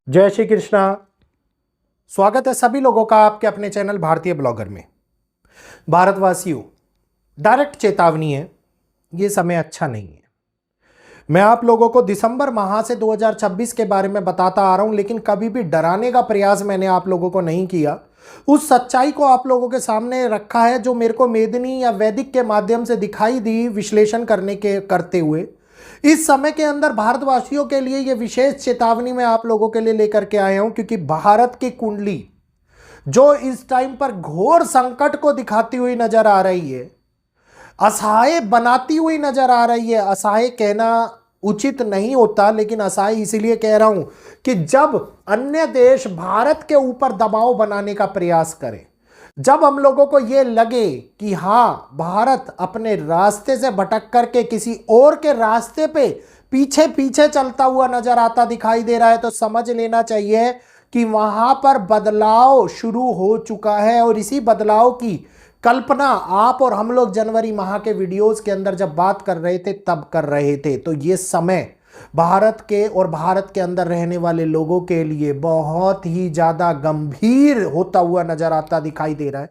जय श्री कृष्णा। स्वागत है सभी लोगों का आपके अपने चैनल भारतीय ब्लॉगर में। भारतवासियों, डायरेक्ट चेतावनी है, ये समय अच्छा नहीं है। मैं आप लोगों को दिसंबर माह से 2026 के बारे में बताता आ रहा हूं, लेकिन कभी भी डराने का प्रयास मैंने आप लोगों को नहीं किया। उस सच्चाई को आप लोगों के सामने रखा है जो मेरे को मेदिनी या वैदिक के माध्यम से दिखाई दी विश्लेषण करते हुए। इस समय के अंदर भारतवासियों के लिए यह विशेष चेतावनी मैं आप लोगों के लिए लेकर के आया हूं, क्योंकि भारत की कुंडली जो इस टाइम पर घोर संकट को दिखाती हुई नजर आ रही है, असहाय बनाती हुई नजर आ रही है। असहाय कहना उचित नहीं होता, लेकिन असहाय इसीलिए कह रहा हूं कि जब अन्य देश भारत के ऊपर दबाव बनाने का प्रयास करें, जब हम लोगों को यह लगे कि हां भारत अपने रास्ते से भटक करके किसी और के रास्ते पे पीछे पीछे चलता हुआ नजर आता दिखाई दे रहा है, तो समझ लेना चाहिए कि वहां पर बदलाव शुरू हो चुका है। और इसी बदलाव की कल्पना आप और हम लोग जनवरी माह के वीडियोस के अंदर जब बात कर रहे थे तब कर रहे थे। तो ये समय भारत के और भारत के अंदर रहने वाले लोगों के लिए बहुत ही ज्यादा गंभीर होता हुआ नजर आता दिखाई दे रहा है।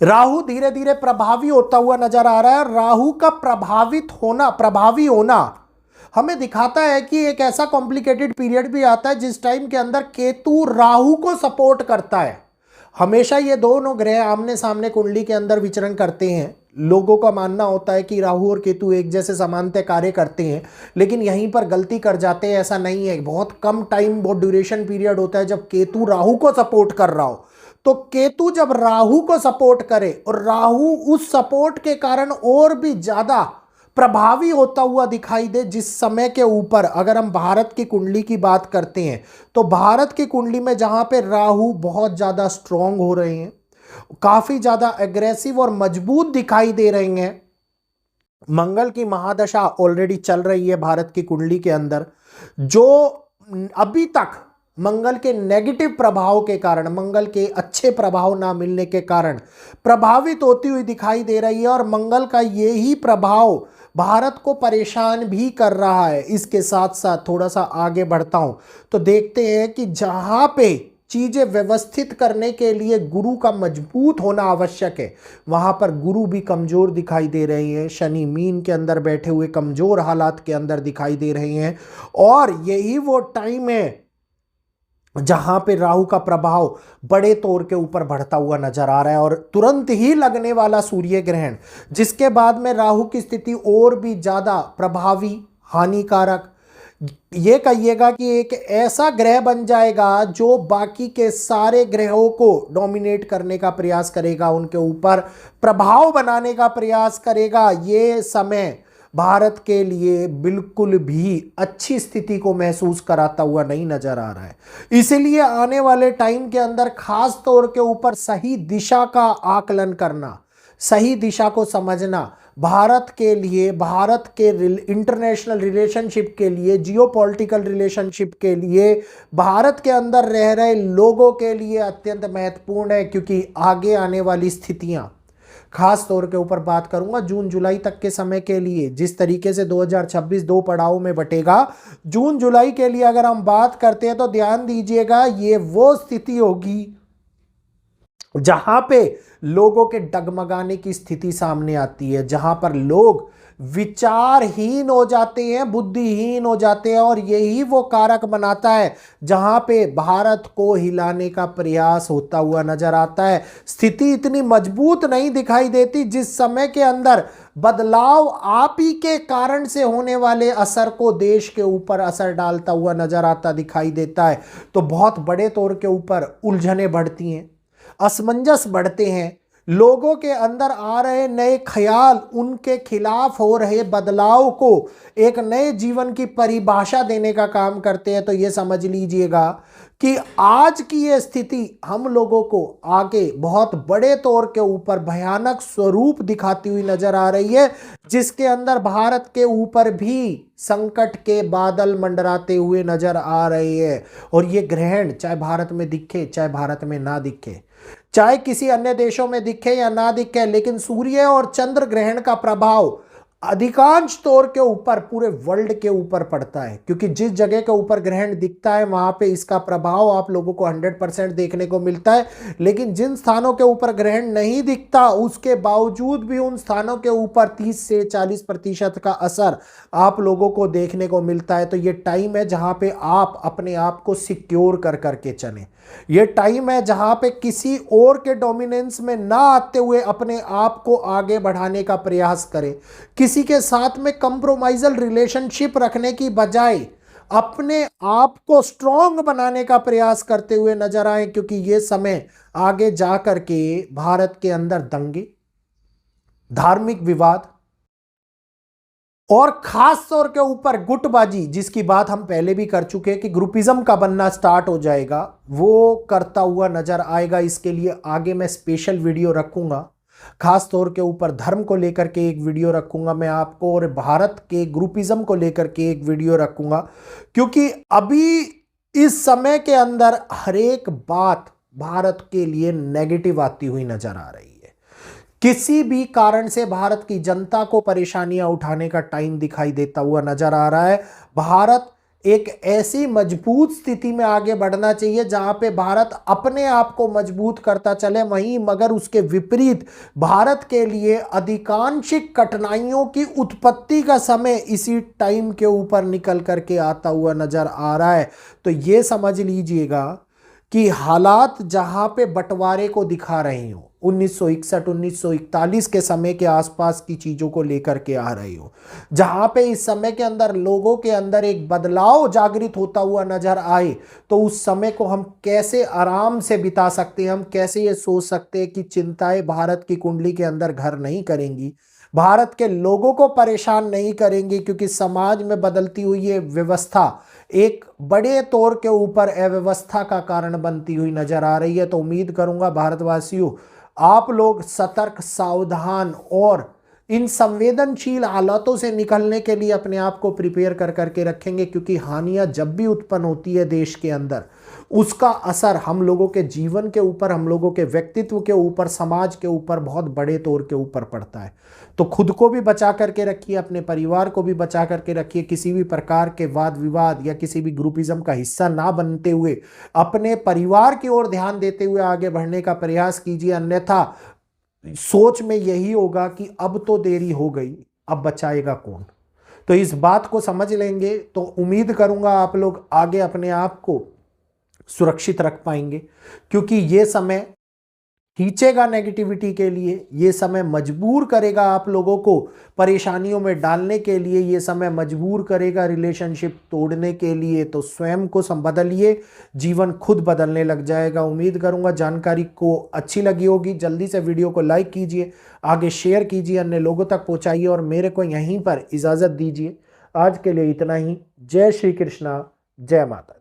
राहु धीरे धीरे प्रभावी होता हुआ नजर आ रहा है। राहु का प्रभावी होना हमें दिखाता है कि एक ऐसा कॉम्प्लिकेटेड पीरियड भी आता है जिस टाइम के अंदर केतु राहु को सपोर्ट करता है। हमेशा ये दोनों ग्रह आमने सामने कुंडली के अंदर विचरण करते हैं। लोगों का मानना होता है कि राहु और केतु एक जैसे समानते कार्य करते हैं, लेकिन यहीं पर गलती कर जाते हैं। ऐसा नहीं है, बहुत कम टाइम, बहुत ड्यूरेशन पीरियड होता है जब केतु राहु को सपोर्ट कर रहा हो। तो केतु जब राहु को सपोर्ट करे और राहु उस सपोर्ट के कारण और भी ज्यादा प्रभावी होता हुआ दिखाई दे, जिस समय के ऊपर अगर हम भारत की कुंडली की बात करते हैं तो भारत की कुंडली में जहां पे राहु बहुत ज्यादा स्ट्रांग हो रहे हैं, काफी ज्यादा एग्रेसिव और मजबूत दिखाई दे रहे हैं। मंगल की महादशा ऑलरेडी चल रही है भारत की कुंडली के अंदर, जो अभी तक मंगल के नेगेटिव प्रभाव के कारण, मंगल के अच्छे प्रभाव ना मिलने के कारण प्रभावित होती हुई दिखाई दे रही है। और मंगल का यही प्रभाव भारत को परेशान भी कर रहा है। इसके साथ साथ थोड़ा सा आगे बढ़ता हूं तो देखते हैं कि जहां पे चीजें व्यवस्थित करने के लिए गुरु का मजबूत होना आवश्यक है, वहां पर गुरु भी कमजोर दिखाई दे रहे हैं। शनि मीन के अंदर बैठे हुए कमजोर हालात के अंदर दिखाई दे रहे हैं। और यही वो टाइम है जहां पे राहु का प्रभाव बड़े तौर के ऊपर बढ़ता हुआ नजर आ रहा है। और तुरंत ही लगने वाला सूर्य ग्रहण, जिसके बाद में राहु की स्थिति और भी ज्यादा प्रभावी, हानिकारक, ये कहिएगा कि एक ऐसा ग्रह बन जाएगा जो बाकी के सारे ग्रहों को डोमिनेट करने का प्रयास करेगा, उनके ऊपर प्रभाव बनाने का प्रयास करेगा। ये समय भारत के लिए बिल्कुल भी अच्छी स्थिति को महसूस कराता हुआ नहीं नजर आ रहा है। इसीलिए आने वाले टाइम के अंदर खास तौर के ऊपर सही दिशा का आकलन करना, सही दिशा को समझना भारत के लिए, भारत के इंटरनेशनल रिलेशनशिप के लिए, जियोपॉलिटिकल रिलेशनशिप के लिए, भारत के अंदर रह रहे लोगों के लिए अत्यंत महत्वपूर्ण है। क्योंकि आगे आने वाली स्थितियां, खास तौर के ऊपर बात करूंगा जून जुलाई तक के समय के लिए, जिस तरीके से 2026 दो पड़ाव में बटेगा, जून जुलाई के लिए अगर हम बात करते हैं तो ध्यान दीजिएगा, ये वो स्थिति होगी जहां पे लोगों के डगमगाने की स्थिति सामने आती है, जहां पर लोग विचारहीन हो जाते हैं, बुद्धिहीन हो जाते हैं। और यही वो कारक बनाता है जहां पे भारत को हिलाने का प्रयास होता हुआ नजर आता है। स्थिति इतनी मजबूत नहीं दिखाई देती, जिस समय के अंदर बदलाव आप ही के कारण से होने वाले असर को देश के ऊपर असर डालता हुआ नजर आता दिखाई देता है। तो बहुत बड़े तौर के ऊपर उलझनें बढ़ती हैं, असमंजस बढ़ते हैं, लोगों के अंदर आ रहे नए ख्याल उनके खिलाफ हो रहे बदलाव को एक नए जीवन की परिभाषा देने का काम करते हैं। तो ये समझ लीजिएगा कि आज की ये स्थिति हम लोगों को आगे बहुत बड़े तौर के ऊपर भयानक स्वरूप दिखाती हुई नजर आ रही है, जिसके अंदर भारत के ऊपर भी संकट के बादल मंडराते हुए नजर आ रहे हैं। और ये ग्रहण चाहे भारत में दिखे चाहे भारत में ना दिखे, चाहे किसी अन्य देशों में दिखे या ना दिखे, लेकिन सूर्य और चंद्र ग्रहण का प्रभाव अधिकांश तौर के ऊपर पूरे वर्ल्ड के ऊपर पड़ता है, क्योंकि जिस जगह के ऊपर ग्रहण दिखता है वहां पे इसका प्रभाव आप लोगों को 100% देखने को मिलता है। लेकिन जिन स्थानों के ऊपर ग्रहण नहीं दिखता उसके बावजूद भी उन स्थानों के ऊपर 30 से 40% का असर आप लोगों को देखने को मिलता है। तो ये टाइम है जहां पे आप अपने आप को सिक्योर कर करके चलें। ये टाइम है जहां पे किसी और के डोमिनेंस में ना आते हुए अपने आप को आगे बढ़ाने का प्रयास करें। किसी के साथ में कंप्रोमाइजल रिलेशनशिप रखने की बजाय अपने आप को स्ट्रांग बनाने का प्रयास करते हुए नजर आए, क्योंकि यह समय आगे जाकर के भारत के अंदर दंगे, धार्मिक विवाद और खास तौर के ऊपर गुटबाजी, जिसकी बात हम पहले भी कर चुके हैं कि ग्रुपिज्म का बनना स्टार्ट हो जाएगा, वो करता हुआ नजर आएगा। इसके लिए आगे मैं स्पेशल वीडियो रखूंगा, खास तौर के ऊपर धर्म को लेकर के एक वीडियो रखूंगा मैं आपको, और भारत के ग्रुपिज्म को लेकर के एक वीडियो रखूंगा, क्योंकि अभी इस समय के अंदर हर एक बात भारत के लिए नेगेटिव आती हुई नजर आ रही है। किसी भी कारण से भारत की जनता को परेशानियां उठाने का टाइम दिखाई देता हुआ नजर आ रहा है। भारत एक ऐसी मजबूत स्थिति में आगे बढ़ना चाहिए जहां पे भारत अपने आप को मजबूत करता चले, वहीं मगर उसके विपरीत भारत के लिए अधिकांशिक कठिनाइयों की उत्पत्ति का समय इसी टाइम के ऊपर निकल करके आता हुआ नजर आ रहा है। तो ये समझ लीजिएगा कि हालात जहां पे बंटवारे को दिखा रहे हो, 1961 1941 के समय के आसपास की चीजों को लेकर के आ रही हो, जहां पे इस समय के अंदर लोगों के अंदर एक बदलाव जागृत होता हुआ नजर आए, तो उस समय को हम कैसे आराम से बिता सकते हैं, हम कैसे ये सोच सकते हैं कि चिंताएं भारत की कुंडली के अंदर घर नहीं करेंगी, भारत के लोगों को परेशान नहीं करेंगी, क्योंकि समाज में बदलती हुई ये व्यवस्था एक बड़े तौर के ऊपर अव्यवस्था का कारण बनती हुई नजर आ रही है। तो उम्मीद करूंगा भारतवासियों, आप लोग सतर्क, सावधान और इन संवेदनशील हालातों से निकलने के लिए अपने आप को प्रिपेयर कर करके रखेंगे, क्योंकि हानियां जब भी उत्पन्न होती है देश के अंदर, उसका असर हम लोगों के जीवन के ऊपर, हम लोगों के व्यक्तित्व के ऊपर, समाज के ऊपर बहुत बड़े तौर के ऊपर पड़ता है। तो खुद को भी बचा करके रखिए, अपने परिवार को भी बचा करके रखिए, किसी भी प्रकार के वाद विवाद या किसी भी ग्रुपिज्म का हिस्सा ना बनते हुए अपने परिवार की ओर ध्यान देते हुए आगे बढ़ने का प्रयास कीजिए। अन्यथा सोच में यही होगा कि अब तो देरी हो गई, अब बचाएगा कौन। तो इस बात को समझ लेंगे तो उम्मीद करूंगा आप लोग आगे अपने आप को सुरक्षित रख पाएंगे, क्योंकि ये समय खींचेगा नेगेटिविटी के लिए, ये समय मजबूर करेगा आप लोगों को परेशानियों में डालने के लिए, ये समय मजबूर करेगा रिलेशनशिप तोड़ने के लिए। तो स्वयं को बदलिए, जीवन खुद बदलने लग जाएगा। उम्मीद करूंगा जानकारी को अच्छी लगी होगी। जल्दी से वीडियो को लाइक कीजिए, आगे शेयर कीजिए, अन्य लोगों तक पहुंचाइए और मेरे को यहीं पर इजाज़त दीजिए। आज के लिए इतना ही। जय श्री कृष्णा, जय माता।